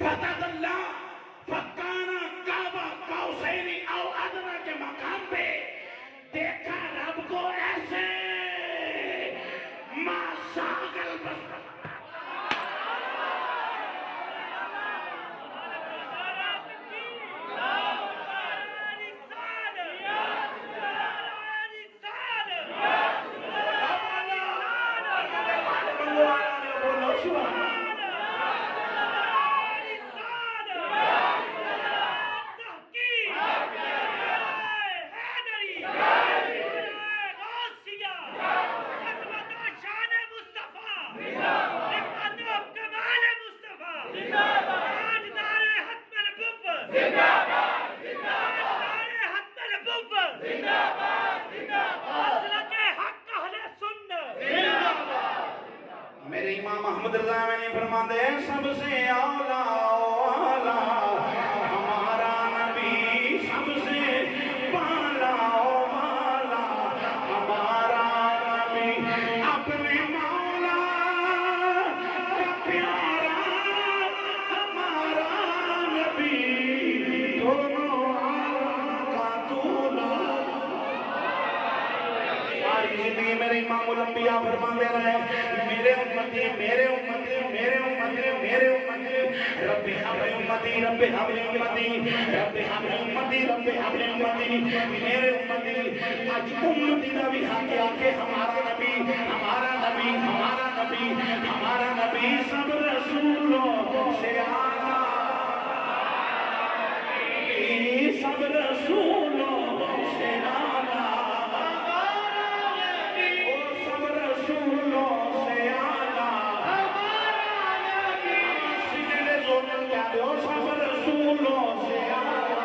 फतदल्ला फकाना काबा कौसैनी औ अदना के मकाम पे देखा रब को ऐसे माशागल बस मेरे इमाम अहमद रज़ा मैंने फरमाते हैं सबसे औला औला हमारा नबी सबसे बाला वाला हमारा नबी अपने मौला का प्यारा हमारा नबी दोनों आलम का दूल्हा। सारी जिंदगी मेरे इमाम उल अंबिया फरमाते रहे मेरे उम्मती मेरे उम्मती मेरे उम्मती मेरे उम्मती रब्बी हमें उम्मती रब्बी हमें उम्मती रब्बी हमें उम्मती रब्बी हमें उम्मती मेरे उम्मती आज उम्मती का भी हक आके हमारा नबी हमारा नबी हमारा नबी हमारा नबी सब रसूलों से आला सब रसूलों से आला सब रसूलों से आला सिजदे जोनल क्या दो सब रसूलों से आला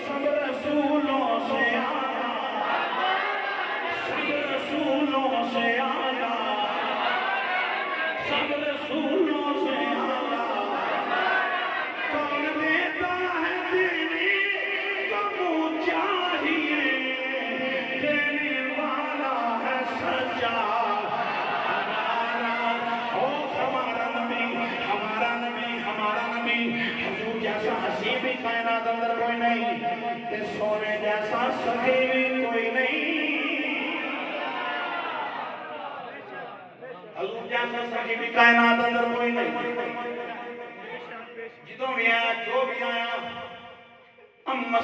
सब रसूलों से आला सब रसूलों से आला सब रसूलों से आला। कौन देता है देने को चाहिए देने वाला है सच्चा हमारा ओ हमारा नबी हमारा नबी हमारा नबी हुजूर जैसा हसी भी कायनात अंदर कोई नहीं ते सोने जैसा सखी भी कोई नहीं हुजूर जैसा सखी भी कायनात अंदर कोई नहीं जिदों भी आया जो भी आया अम्मा